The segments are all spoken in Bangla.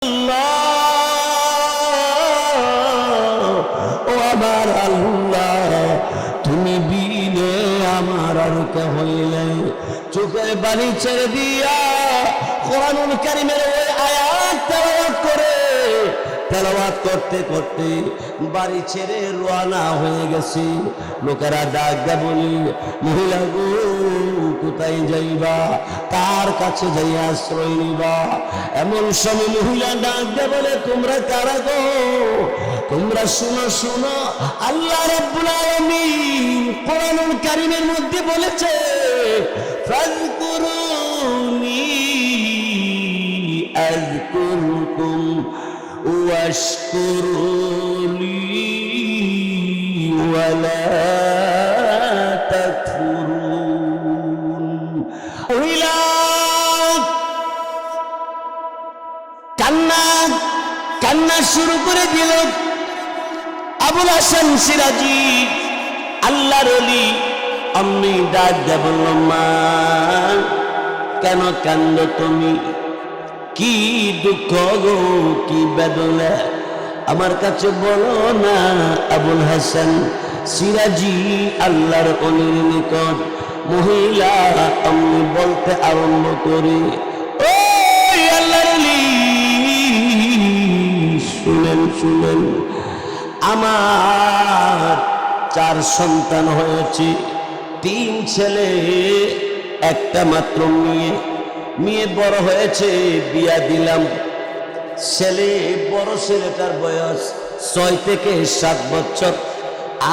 ও আমার আল্লাহ, তুমি বিনে আমার আর কে হইলে। চোখের বাড়ি ছেড়ে দিয়া কোরআনুল কারীমের ওই আয়াত তেলাওয়াত করতে করতে বাড়ি ছেড়ে রওনা হয়ে গেছি। লোকেরা ডাক দা বলি, মহিলা গো কোথায় যাইবা, কার কাছে যাইয়া আশ্রয় নিবা? এমন সময় মহিলা ডাক দা বলে, তোমরা কারা গো? তোমরা শুনো শুনো, আল্লাহ রাব্বুল আলামিন কোরআনুল কারীমের মধ্যে বলেছে, ফাযকুরুনি আযকুরকুম ওয়াশকুরুলি ওয়ালা তাকফুরুন। মহিলা কান্না শুরু করে দিল। আবুল হাসান সিরাজি আল্লাহর ওলি আমি ডাক দিয়ে বলল, মা কেন কান্দো তুমি? কি দুঃখ গো, কি বেদনা আমার কাছে বলো না। আবুল হাসান সিরাজি আল্লাহর ওলির নিকট মহিলা আমি বলতে আরম্ভ করি, ও আল্লাহর ওলি শুনেন শুনেন, আমার 4 সন্তান হয়েছে, 3 ছেলে একটা মাত্র মেয়ে। মেয়ে বড় হয়েছে, বিয়া দিলাম। বড় ছেলেটার বয়স 6 থেকে 7 বছর,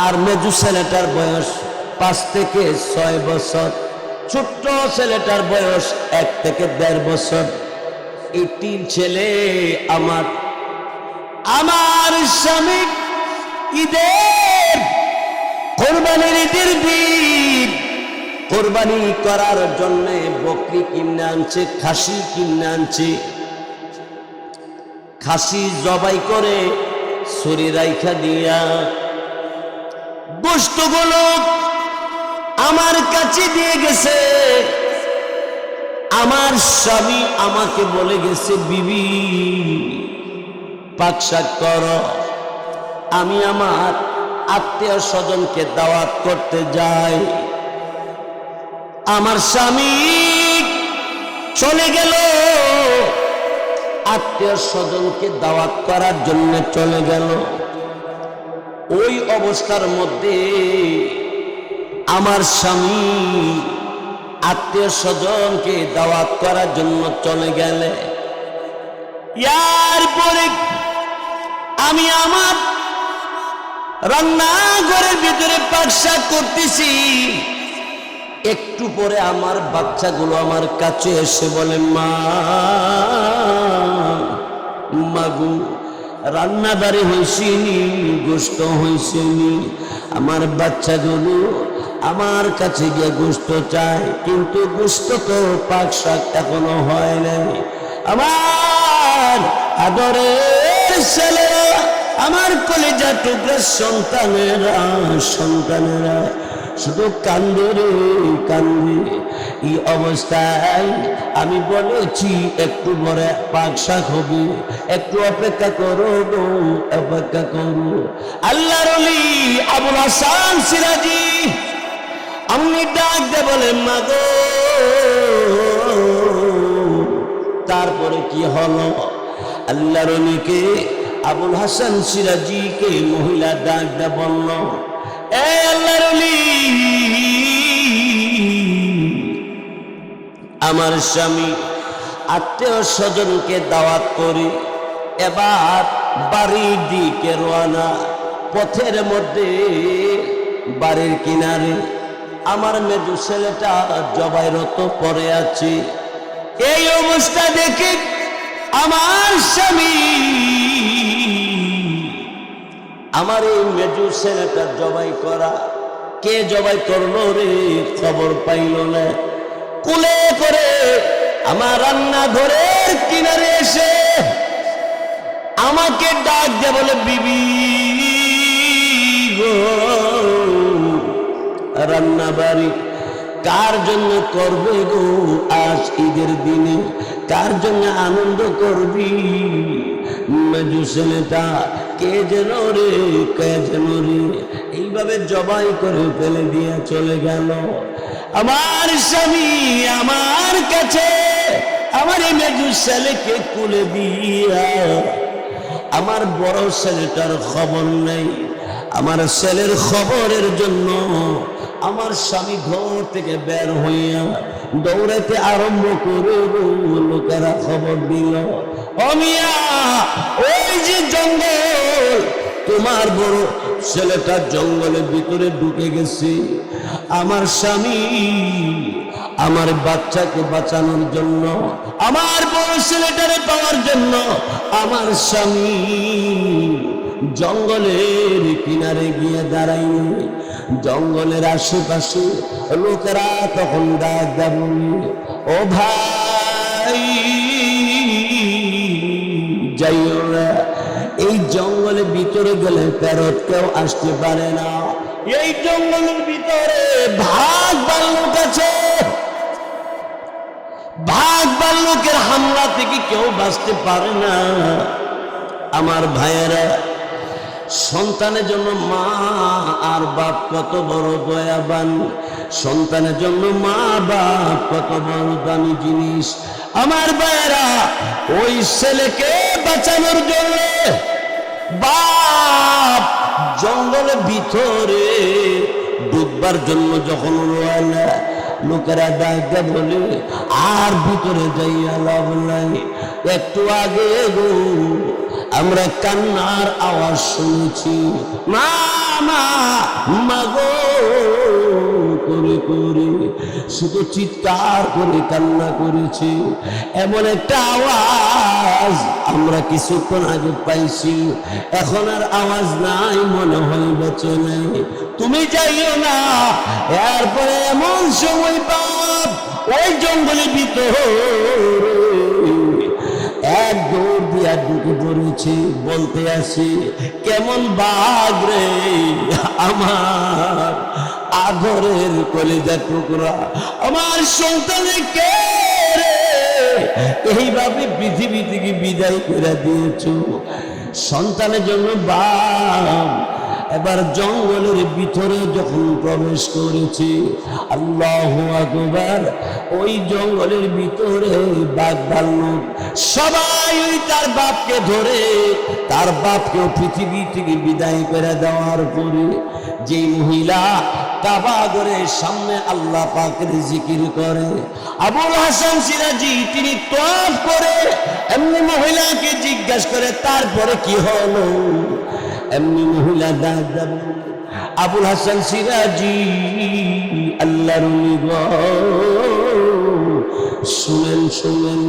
আর মেজু ছেলেটার বয়স 5 থেকে 6 বছর, ছোট্ট ছেলেটার বয়স 1 থেকে 1.5 বছর। এই 3 ছেলে আমার স্বামী ঈদের কোরবানির ঈদের দিন কোরবানি করার জন্য বকরি কিনে আনছে, খাসি কিনে আনছে। খাসি জবাই করে ছুরি রাইখা দিয়া গোশতগুলো আমার কাছে দিয়ে গেছে। আমার স্বামী আমাকে বলে গেছে, বিবি পাক শাক করো, আমি আমার আত্মীয় স্বজনকে দাওয়াত করতে যাই। আমার স্বামী চলে গেল, আত্মীয় স্বজনকে দাওয়াত করার জন্য চলে গেল। ওই অবস্থার মধ্যে আমার স্বামী আত্মীয় স্বজনকে দাওয়াত করার জন্য চলে গেলে, এরপরে আমি আমার রান্নাঘরের ভিতরে পাক শাক করতেছি। একটু পরে আমার বাচ্চাগুলো আমার কাছে এসে বলে, মাগু রান্নাবাড়ি হয়েছিনি, গোশত হয়েছিনি। আমার বাচ্চাগুলো আমার কাছে গিয়ে গোশত চায়, কিন্তু গোশত তো পাক শাক এখনো হয় নাই। আমার আদরের ছেলেরা, আমার কলিজা টুকরা সন্তানেরা শুধু কান্দে রে কান্দে। এই অবস্থায় আমি বলেছি, একটু পরে পাক শাক হবে, একটু অপেক্ষা করো গো, অপেক্ষা করো। আল্লাহর ওলি আবুল হাসান সিরাজি আমি ডাক দে বলে, মা গো তারপরে কি হলো? আল্লাহর ওলিকে আবুল হাসান সিরাজিকে মহিলা ডাক দে বলল, এ আল্লাহর ওলি, আমার স্বামী আত্মীয় স্বজনকে দাওয়াত করি, এবার বাড়ির দিকে রওনা। পথের মধ্যে বাড়ির কিনারে আমার মেজু ছেলেটা জবাইরত পড়ে আছে। এই অবস্থা দেখে আমার স্বামী আমার এই মেজু ছেলেটা জবাই করা, কে জবাই করলো রে খবর পাইল না। কুলে করে আমার রান্নাঘরের কিনারে এসে আমাকে ডাক দিয়ে বলে, বিবি গো রান্না বাড়ি কার জন্য করবে গো আজ ঈদের দিনে? কার জন্য আনন্দ করবি? মেজু ছেলেটা কে যেন রে, কে যেন রে, এইভাবে জবাই করে ফেলে দিয়ে চলে গেল। আমার স্বামী আমার কাছে আমার এই মেজু ছেলেকে কুলে দিয়া, আমার বড় ছেলেটার খবর নেই। আমার ছেলের খবরের জন্য আমার স্বামী ঘর থেকে বের হইয়া দৌড়াতে আরম্ভ করে লোকেরা খবর দিল, ও মিয়া, ওই যে জঙ্গল, তোমার বড় ছেলেটা জঙ্গলের ভিতরে ঢুকে গেছে। আমার স্বামী আমার বাচ্চাকে বাঁচানোর জন্য, আমার বড় ছেলেটারে পাওয়ার জন্য আমার স্বামী জঙ্গলের কিনারে গিয়ে দাঁড়াইনি। জঙ্গলের আশেপাশে লোকেরা তখন ডাক দেব, ও ভাই যাইও না, এই জঙ্গলের ভিতরে গেলে ফেরত কেউ আসতে পারে না। এই জঙ্গলের ভিতরে ভাগ ভাল্লুক আছে, ভাগ ভাল্লুকের হামলা থেকে কেউ বাঁচতে পারে না। আমার ভাইয়েরা, সন্তানের জন্য মা আর বাপ কত বড় দয়াবান, সন্তানের জন্য মা বাপ কত বড় দামি জিনিস। আমার ভাইয়েরা, ওই ছেলেকে বাঁচানোর জন্য বাপ জঙ্গলের ভিতরে ডুববার জন্য যখন রওনা, লোকেরা ডাকতে বলে, আর ভিতরে যাইয়া লাভ নাই। একটু আগে গো আমরা কান্নার আওয়াজ শুনেছি, মা মা মাগো করে করে, শুধু চিৎকার করে কান্না করেছি। এমন একটা আওয়াজ আমরা কিছুক্ষণ আগে পাইছি, এখন আর আওয়াজ নাই, মনে হয় বেঁচে নেই। তুমি যাইও না। এরপরে এমন সময় বাপ ওই জঙ্গলের ভিতরে এক দৌড় দিয়া ঢুকে পড়েছে, বলতে আসি, কেমন বাঘ রে আমার আদরের কলিজা টুকরা, আমার সন্তানের কে রে এইভাবে পৃথিবী থেকে বিদায় করে দিয়েছো। সন্তানের জন্য বাপ এবার জঙ্গলের ভিতরে যখন প্রবেশ করেছি, আল্লাহু আকবার, ওই জঙ্গলের ভিতরে বাঘ ভাল্লুক সবাই ওই তার বাপকে ধরে, তার বাপকেও পৃথিবী থেকে বিদায় করে দেওয়ার পরে যে মহিলা কাবা ঘরের সামনে আল্লাহ পাকের জিকির করে, আবুল হাসান সিরাজি তিনি তওয়াফ করে এমনি মহিলাকে জিজ্ঞাসা করে, তারপরে কি হলো? এমনি মহিলা ডাক দেব, আবুল হাসান সিরাজি আল্লাহর ওলি, শুনেন শুনেন,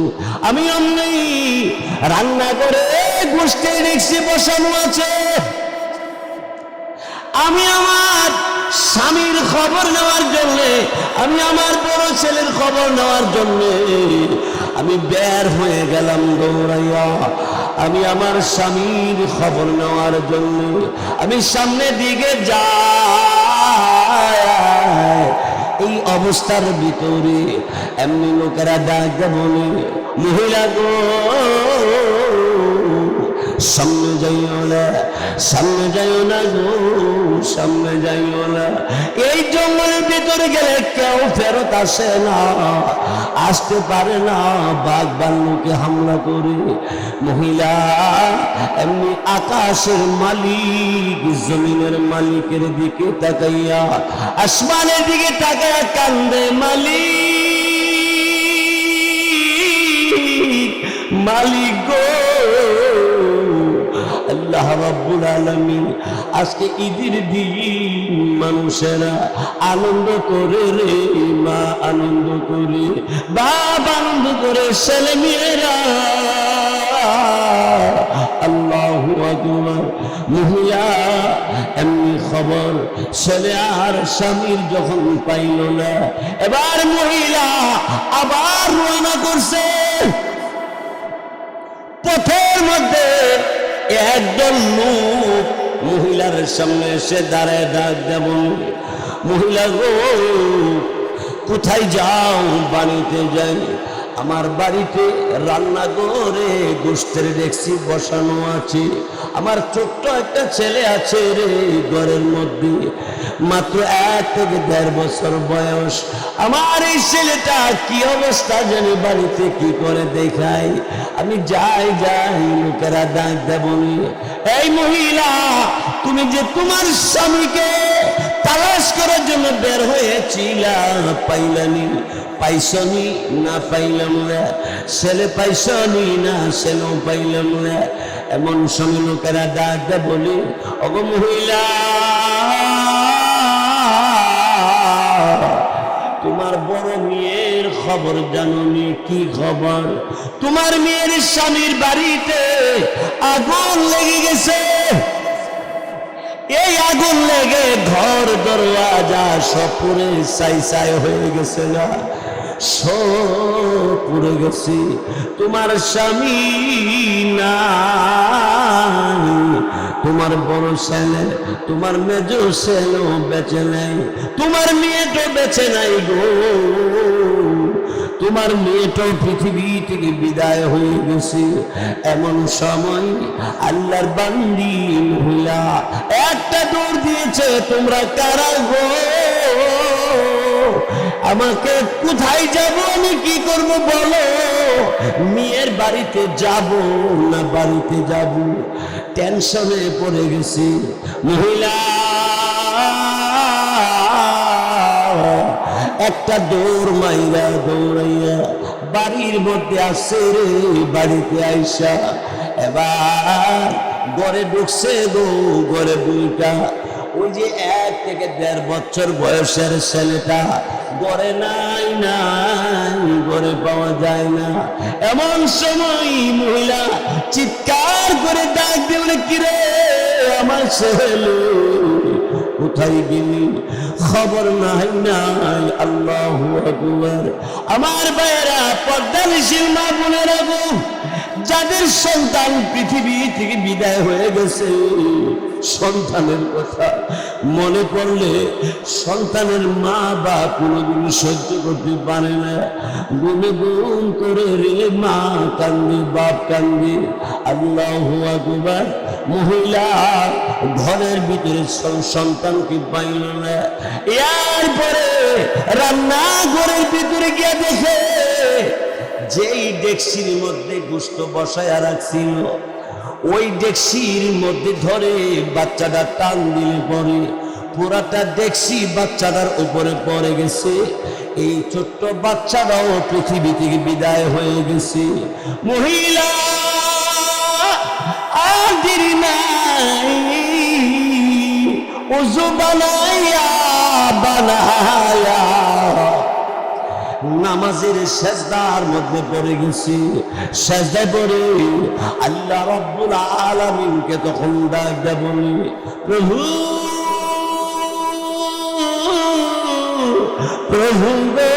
আমি অমনি রান্না করে গোশতে দেখছি বসানো আছে, আমি আমার স্বামীর খবর নেওয়ার জন্য, আমি আমার বড় ছেলের খবর নেওয়ার জন্য আমি বের হয়ে গেলাম দৌড়াইয়া। আমি আমার স্বামীর খবর নেওয়ার জন্য আমি সামনের দিকে যাই, এই অবস্থার ভিতরে এমনি লোকেরা ডাক বলে, মহিলা গো সামনে যাইও না, সামনে যাইও না গো, সামনে যাইও না। এই জঙ্গলের ভিতরে গেলে কেউ ফেরত আসে না, আসতে পারে না, বাঘ ভাল্লুকে হামলা করে। মহিলা এমনি আকাশের মালিক জমিনের মালিকের দিকে তাকাইয়া, আসমানের দিকে তাকাইয়া কান্দে, মালিক মালিক গো, আল্লাহ রাব্বুল আলামিন আজকে ঈদের দিন মানুষেরা আনন্দ করে রে, মা আনন্দ করে, বাপ আনন্দ করে, ছেলে মেয়েরা। আল্লাহু আকবার। মহিলা এমনি খবর ছেলে আর স্বামীর যখন পাইল না, এবার মহিলা আবার রওনা করছে। পথের মধ্যে একদল লোক মহিলার সামনে এসে দাঁড়ায় ডাক দেব, মহিলা গো কোথায় যাও? বাড়িতে যাই। আমার বাড়িতে রান্নাঘরে গোশতের ডেকচি বসানো আছে। আমার ছোট্ট একটা ছেলে আছে রে ঘরের মধ্যে, মাত্র 1 থেকে 1.5 বছর বয়স। আমার এই ছেলেটা কি অবস্থা জানি বাড়িতে কি করে দেখাই। আমি যাই লোকেরা ডাক দেব, এই মহিলা, তুমি যে তোমার স্বামীকে তালাশ করার জন্য বের হয়েছিলা, পাইলানি? পাইছনি না পাইলাম না? ছেলে পাইছনি না ছেলেও পাইলাম না? এমন সময় লোকেরা ডাক দেব, বলি ওগো মহিলা, তোমার বড় মেয়ের খবর জানোনি? কি খবর? তোমার মেয়ের স্বামীর বাড়িতে আগুন লেগে গেছে। এই আগুন লেগে ঘর দরওয়াজা সব পুড়ে ছাই হয়ে গেছে না, সব পুড়ে গেছে। তোমার স্বামী নাই, তোমার বড় ছেলে, তোমার মেজ ছেলেও বেঁচে নাই, তোমার মেয়েটাও বেঁচে নাই গো, তোমার মেয়েটাও পৃথিবী থেকে বিদায় হয়ে গেছে। এমন সময় আল্লাহর বান্দি মহিলা একটা দৌড় দিয়েছে, তোমরা কারা গো? আমাকে কোথায় যাব, আমি কি করব বলো? মেয়ের বাড়িতে যাব না বাড়িতে যাব? টেনশনে পড়ে গেছি মহিলা। একটা দৌড়াইয়া বাড়ির মধ্যে আসছে রে। বাড়িতে আইসা এবার ঘরে ঢুকছে গো। ঘরে দুইটা ওই যে 1 থেকে 1.5 বছর বয়সের ছেলেটা ঘরে নাই, ঘরে পাওয়া যায় না। এমন সময় মহিলা চিৎকার করে ডাক দিয়ে বলে, কিরে আমার ছেলে কোথায় গেলি? খবর নাই। আল্লাহু আকবার। আমার ভাইয়েরা, পর্দানিশীল মা বোনেরা গো, যাদের সন্তান পৃথিবী থেকে বিদায় হয়ে গেছে, সন্তানের কথা মনে পড়লে সন্তানের মা বা কোনোদিন সহ্য করতে পারে না। গুনগুন করে রে মা কান্দি, বাপ কান্দি। আল্লাহু আকবার। মহিলা ঘরের ভিতরে সন্তানকে পাইল না। এরপরে রান্নাঘরের ভিতরে গিয়ে দেখে যেই ডেকচির মধ্যে গোশত বসায়া রাখছিল, ওই ডেকচির মধ্যে ধরে বাচ্চাটা টান দিলে পরে পুরাটা ডেকচি বাচ্চাটার উপরে পড়ে গেছে। এই ছোট্ট বাচ্চাটাও পৃথিবী থেকে বিদায় হয়ে গেছে। মহিলা আর দেরি নাই, ওযু বানায়া নামাজের সেজদার মধ্যে পড়ে গেছি। সেজদায় পড়ে আল্লাহ রাব্বুল আলামিনকে তখন ডাক দেব, বলি প্রভু, প্রভু গো,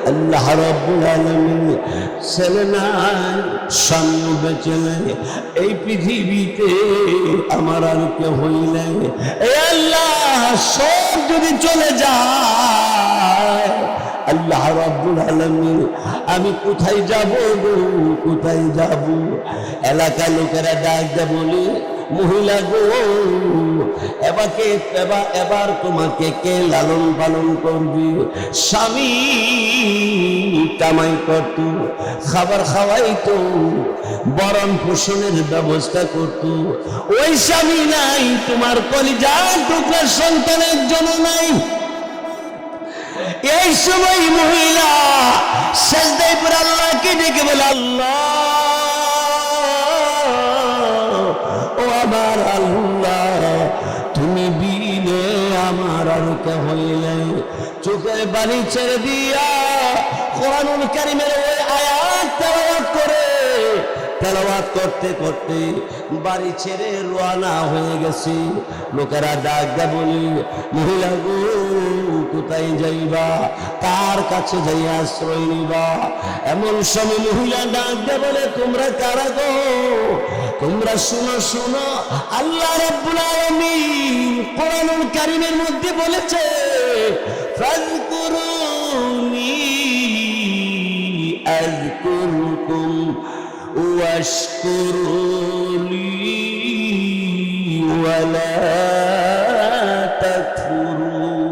আল্লাহ রাব্বুল আলামিন ছেলে নাই, স্বামী বেঁচে নাই, এই পৃথিবীতে আমার আর কেউ নাই। এ আল্লাহ, সব যদি চলে যায়, আল্লাহ রাব্বুল আলামিন আমি কোথায় যাব গো, কোথায় যাব? এলাকার লোকেরা ডাক দেয়, বলি মহিলা গো, এবার তোমাকে কে লালন পালন করবি? স্বামী কামাই করত, খাবার খাওয়াইতো, বরণ পোষণের ব্যবস্থা করত, ওই স্বামী নাই, তোমার কলিজার টুকরা সন্তানের জন্য নাই। এই সময় মহিলা সেজদায় পড়ে আল্লাহকে ডেকে বলে, আল্লাহ, ও আমার আল্লাহ, তুমি বিনে আমার আর কেউ নাই। চোখের বাড়ি ছেড়ে দিয়া কোরআনুল কারীমের ওই আয়াত তেলাওয়াত করতে করতে বাড়ি ছেড়ে রওনা হয়ে গেছে। লোকেরা ডাক দেয়, বলি মহিলা গো, কোথায় যাইবা? কার কাছে যাইয়া আশ্রয় নিবা? এমন সময় মহিলা ডাক দেয়, বলে তোমরা কারা গো? তোমরা শুনো, আল্লাহ রাব্বুল আলামিন কোরআনুল কারীমের মধ্যে বলেছে, ফাযকুরুনি واشكروا لي ولا تكفرون